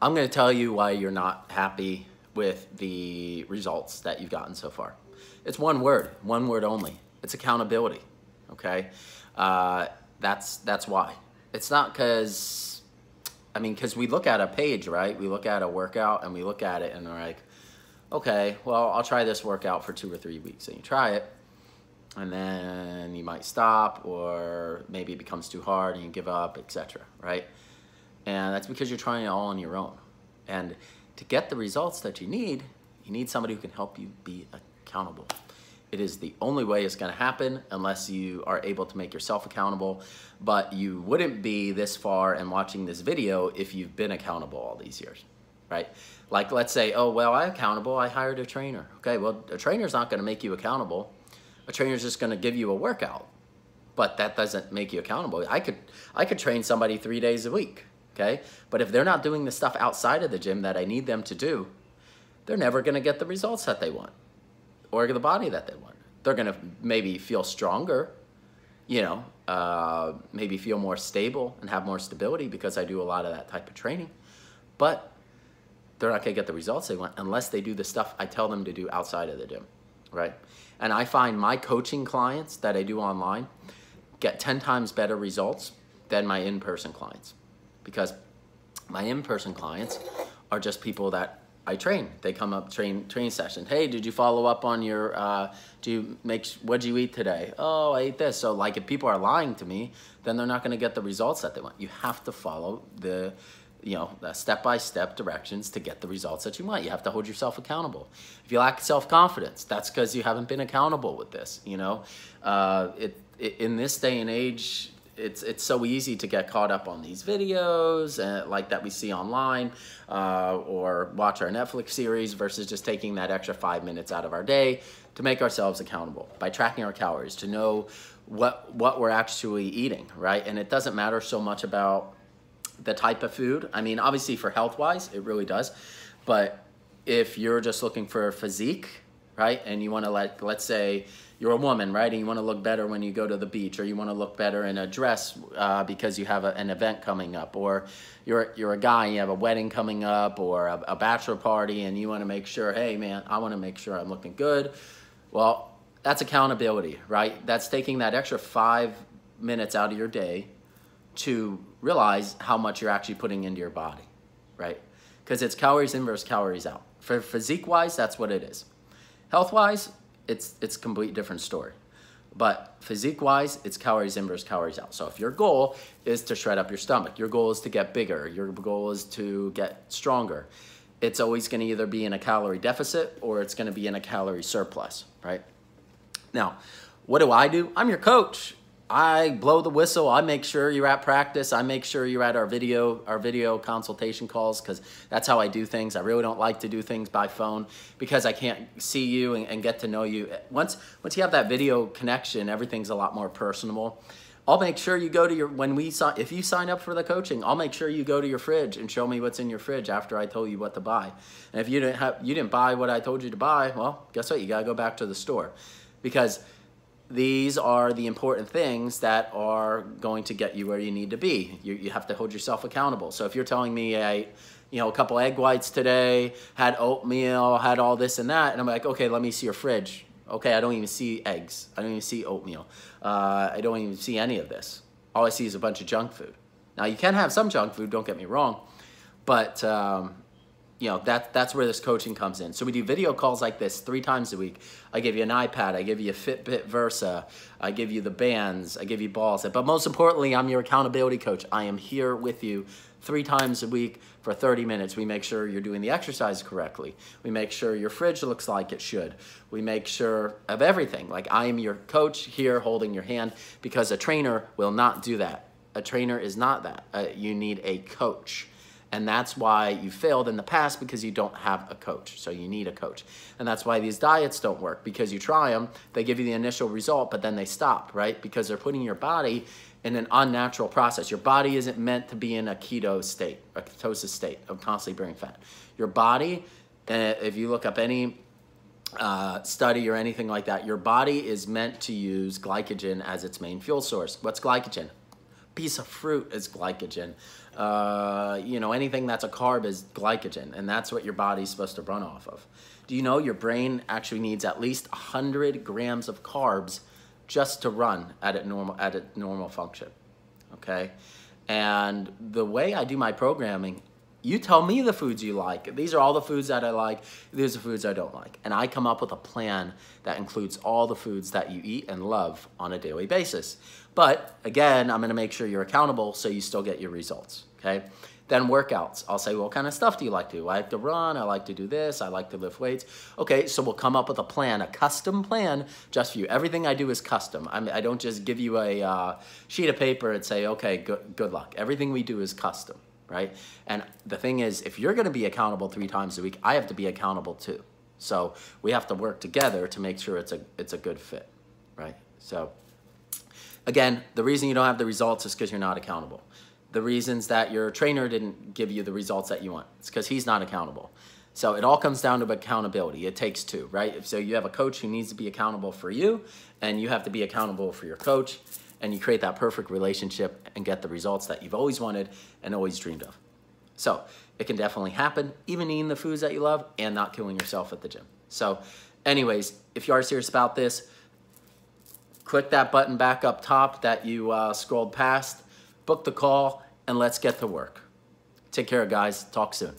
I'm going to tell you why you're not happy with the results that you've gotten so far. It's one word only. It's accountability. Okay, that's why. It's not because, I mean, because we look at a page, right? We look at a workout and we look at it and we're like, okay, well, I'll try this workout for 2 or 3 weeks, and you try it, and then you might stop, or maybe it becomes too hard and you give up, etc. Right? And that's because you're trying it all on your own. And to get the results that you need somebody who can help you be accountable. It is the only way it's going to happen unless you are able to make yourself accountable. But you wouldn't be this far and watching this video if you've been accountable all these years, right? Like, let's say, oh, well, I'm accountable. I hired a trainer. Okay, well, a trainer's not going to make you accountable. A trainer's just going to give you a workout. But that doesn't make you accountable. I could train somebody 3 days a week, okay? But if they're not doing the stuff outside of the gym that I need them to do, they're never going to get the results that they want or the body that they want. They're going to maybe feel stronger, you know, maybe feel more stable and have more stability because I do a lot of that type of training. But they're not going to get the results they want unless they do the stuff I tell them to do outside of the gym, right? And I find my coaching clients that I do online get 10 times better results than my in-person clients, because my in-person clients are just people that I train. They come up, training session. Hey, did you follow up on your, what'd you eat today? Oh, I ate this. So like if people are lying to me, then they're not going to get the results that they want. You have to follow the step-by-step directions to get the results that you want. You have to hold yourself accountable. If you lack self-confidence, that's because you haven't been accountable with this, you know. In this day and age, it's so easy to get caught up on these videos like that we see online, or watch our Netflix series versus just taking that extra 5 minutes out of our day to make ourselves accountable by tracking our calories, to know what we're actually eating, right? And it doesn't matter so much about the type of food. I mean, obviously for health-wise, it really does. But if you're just looking for physique, right, and you want to, let's say you're a woman, right, and you want to look better when you go to the beach, or you want to look better in a dress because you have an event coming up, or you're a guy and you have a wedding coming up, or a bachelor party, and you want to make sure, hey, man, I want to make sure I'm looking good. Well, that's accountability, right? That's taking that extra 5 minutes out of your day to realize how much you're actually putting into your body, right? Because it's calories in versus calories out. For physique-wise, that's what it is. Health-wise, it's a complete different story. But physique-wise, it's calories in versus calories out. So if your goal is to shred up your stomach, your goal is to get bigger, your goal is to get stronger, it's always going to either be in a calorie deficit or it's going to be in a calorie surplus, right? Now, what do? I'm your coach. I blow the whistle. I make sure you're at practice. I make sure you're at our video consultation calls, because that's how I do things. I really don't like to do things by phone because I can't see you and get to know you. Once you have that video connection, everything's a lot more personable. I'll make sure you go to if you sign up for the coaching, I'll make sure you go to your fridge and show me what's in your fridge after I told you what to buy. And if you didn't buy what I told you to buy, well, guess what? You got to go back to the store, because these are the important things that are going to get you where you need to be. You have to hold yourself accountable. So if you're telling me I ate, a couple egg whites today, had oatmeal, had all this and that, and I'm like, okay, let me see your fridge. Okay, I don't even see eggs. I don't even see oatmeal. I don't even see any of this. All I see is a bunch of junk food. Now, you can have some junk food, don't get me wrong, but that's where this coaching comes in. So we do video calls like this 3 times a week. I give you an iPad. I give you a Fitbit Versa. I give you the bands. I give you balls. But most importantly, I'm your accountability coach. I am here with you 3 times a week for 30 minutes. We make sure you're doing the exercise correctly. We make sure your fridge looks like it should. We make sure of everything. Like, I am your coach here holding your hand, because a trainer will not do that. A trainer is not that. You need a coach. And that's why you failed in the past, because you don't have a coach. So you need a coach. And that's why these diets don't work, because you try them, they give you the initial result, but then they stop, right? Because they're putting your body in an unnatural process. Your body isn't meant to be in a keto state, a ketosis state of constantly burning fat. Your body, if you look up any study or anything like that, your body is meant to use glycogen as its main fuel source. What's glycogen? piece of fruit is glycogen. You know, anything that's a carb is glycogen, and that's what your body's supposed to run off of. Do you know your brain actually needs at least 100 grams of carbs just to run at a normal function, okay? And the way I do my programming, you tell me the foods you like. These are all the foods that I like. These are the foods I don't like. And I come up with a plan that includes all the foods that you eat and love on a daily basis. But again, I'm gonna make sure you're accountable so you still get your results, okay? Then workouts. I'll say, what kind of stuff do you like to do? I like to run, I like to do this, I like to lift weights. Okay, so we'll come up with a plan, a custom plan just for you. Everything I do is custom. I don't just give you a sheet of paper and say, okay, good luck. Everything we do is custom, right? And the thing is, if you're gonna be accountable 3 times a week, I have to be accountable too. So we have to work together to make sure it's a good fit, right? So again, the reason you don't have the results is because you're not accountable. The reasons that your trainer didn't give you the results that you want, it's because he's not accountable. So it all comes down to accountability. It takes 2, right? So you have a coach who needs to be accountable for you, and you have to be accountable for your coach, and you create that perfect relationship and get the results that you've always wanted and always dreamed of. So it can definitely happen, even eating the foods that you love and not killing yourself at the gym. So anyways, if you are serious about this, click that button back up top that you scrolled past, book the call, and let's get to work. Take care, guys. Talk soon.